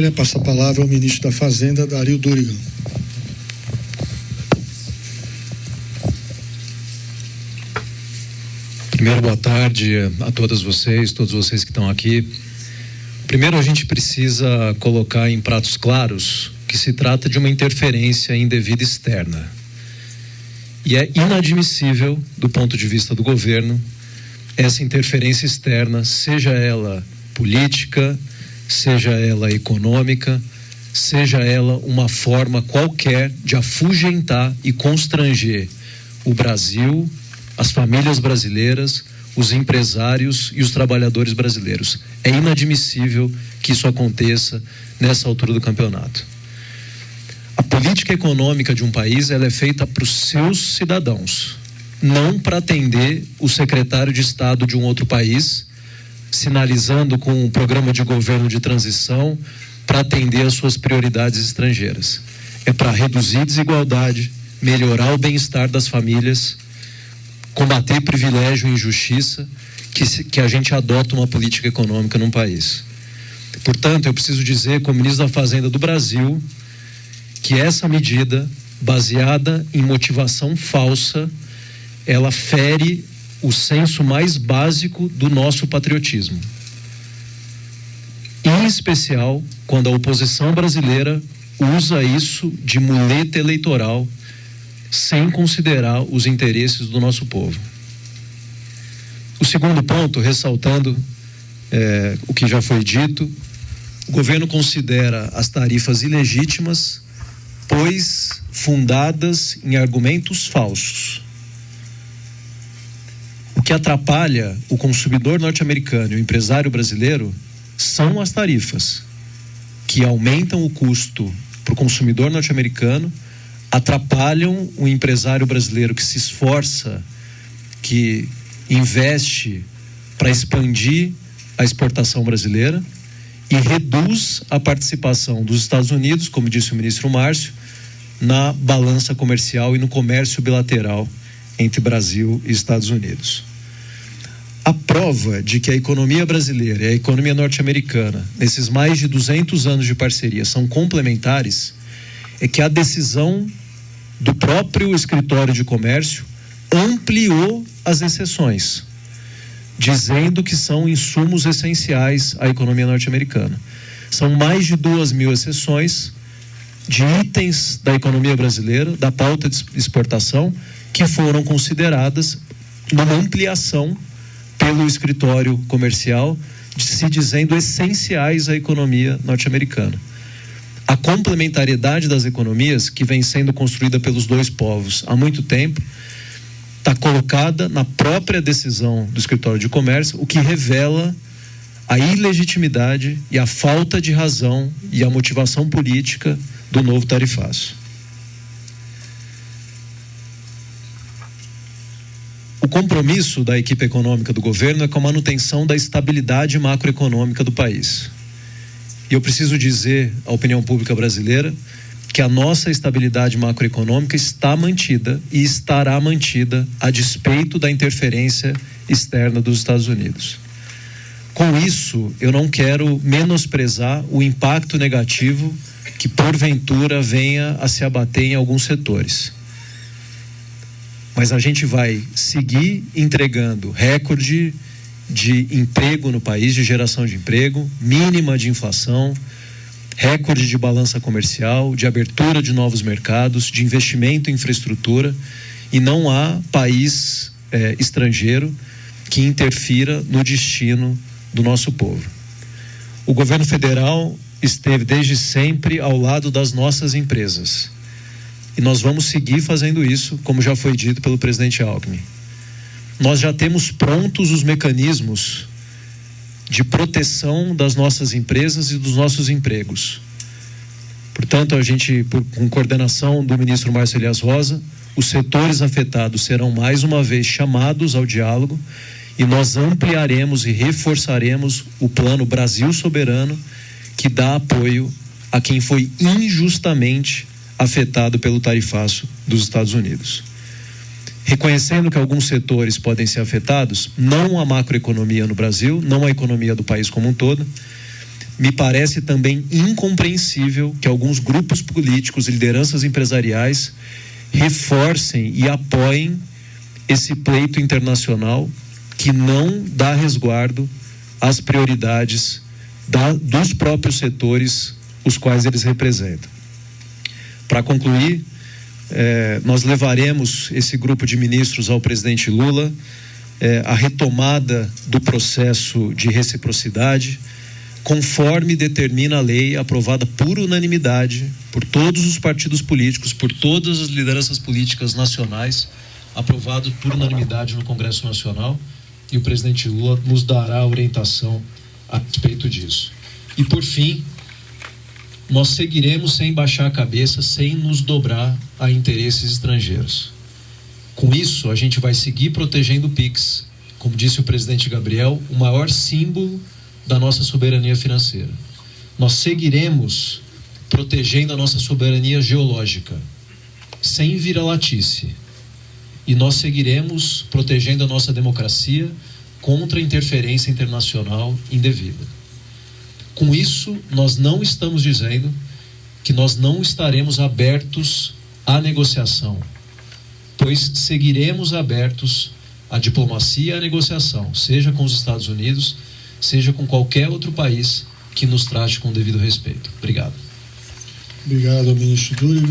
Passa a palavra ao ministro da Fazenda, Dario Durigan. Primeiro, boa tarde a todos vocês que estão aqui. Primeiro, a gente precisa colocar em pratos claros que se trata de uma interferência indevida externa. E é inadmissível, do ponto de vista do governo, essa interferência externa, seja ela política, seja ela econômica, seja ela uma forma qualquer de afugentar e constranger o Brasil, as famílias brasileiras, os empresários e os trabalhadores brasileiros. É inadmissível que isso aconteça nessa altura do campeonato. A política econômica de um país, ela é feita para os seus cidadãos, não para atender o secretário de Estado de um outro país, sinalizando com um programa de governo de transição para atender às suas prioridades estrangeiras. É para reduzir desigualdade, melhorar o bem-estar das famílias, combater privilégio e injustiça, que a gente adota uma política econômica num país. Portanto, eu preciso dizer, como ministro da Fazenda do Brasil, que essa medida, baseada em motivação falsa, ela fere o senso mais básico do nosso patriotismo. Em especial, quando a oposição brasileira usa isso de muleta eleitoral, sem considerar os interesses do nosso povo. O segundo ponto, ressaltando o que já foi dito, o governo considera as tarifas ilegítimas, pois fundadas em argumentos falsos. O que atrapalha o consumidor norte-americano e o empresário brasileiro são as tarifas, que aumentam o custo para o consumidor norte-americano, atrapalham o empresário brasileiro que se esforça, que investe para expandir a exportação brasileira e reduz a participação dos Estados Unidos, como disse o ministro Márcio, na balança comercial e no comércio bilateral entre Brasil e Estados Unidos. A prova de que a economia brasileira e a economia norte-americana, nesses mais de 200 anos de parceria, são complementares, é que a decisão do próprio escritório de comércio ampliou as exceções, dizendo que são insumos essenciais à economia norte-americana. São mais de 2.000 exceções de itens da economia brasileira, da pauta de exportação, que foram consideradas numa ampliação pelo escritório comercial, se dizendo essenciais à economia norte-americana. A complementariedade das economias, que vem sendo construída pelos dois povos há muito tempo, está colocada na própria decisão do escritório de comércio, o que revela a ilegitimidade e a falta de razão e a motivação política do novo tarifaço. O compromisso da equipe econômica do governo é com a manutenção da estabilidade macroeconômica do país. E eu preciso dizer à opinião pública brasileira que a nossa estabilidade macroeconômica está mantida e estará mantida a despeito da interferência externa dos Estados Unidos. Com isso, eu não quero menosprezar o impacto negativo que porventura venha a se abater em alguns setores. Mas a gente vai seguir entregando recorde de emprego no país, de geração de emprego, mínima de inflação, recorde de balança comercial, de abertura de novos mercados, de investimento em infraestrutura, e não há país estrangeiro que interfira no destino do nosso povo. O governo federal esteve desde sempre ao lado das nossas empresas. E nós vamos seguir fazendo isso, como já foi dito pelo presidente Alckmin. Nós já temos prontos os mecanismos de proteção das nossas empresas e dos nossos empregos. Portanto, a gente, com coordenação do ministro Márcio Elias Rosa, os setores afetados serão mais uma vez chamados ao diálogo e nós ampliaremos e reforçaremos o plano Brasil Soberano, que dá apoio a quem foi injustamente afetado pelo tarifaço dos Estados Unidos. Reconhecendo que alguns setores podem ser afetados, não a macroeconomia no Brasil, não a economia do país como um todo, me parece também incompreensível que alguns grupos políticos e lideranças empresariais reforcem e apoiem esse pleito internacional que não dá resguardo às prioridades dos próprios setores os quais eles representam. Para concluir, nós levaremos esse grupo de ministros ao presidente Lula, a retomada do processo de reciprocidade, conforme determina a lei aprovada por unanimidade por todos os partidos políticos, por todas as lideranças políticas nacionais, aprovado por unanimidade no Congresso Nacional, e o presidente Lula nos dará orientação a respeito disso. E por fim, nós seguiremos sem baixar a cabeça, sem nos dobrar a interesses estrangeiros. Com isso, a gente vai seguir protegendo o PIX, como disse o presidente Gabriel, o maior símbolo da nossa soberania financeira. Nós seguiremos protegendo a nossa soberania geológica, sem vira-latice. E nós seguiremos protegendo a nossa democracia contra a interferência internacional indevida. Com isso, nós não estamos dizendo que nós não estaremos abertos à negociação, pois seguiremos abertos à diplomacia e à negociação, seja com os Estados Unidos, seja com qualquer outro país que nos trate com o devido respeito. Obrigado. Obrigado ao ministro Dúrigan.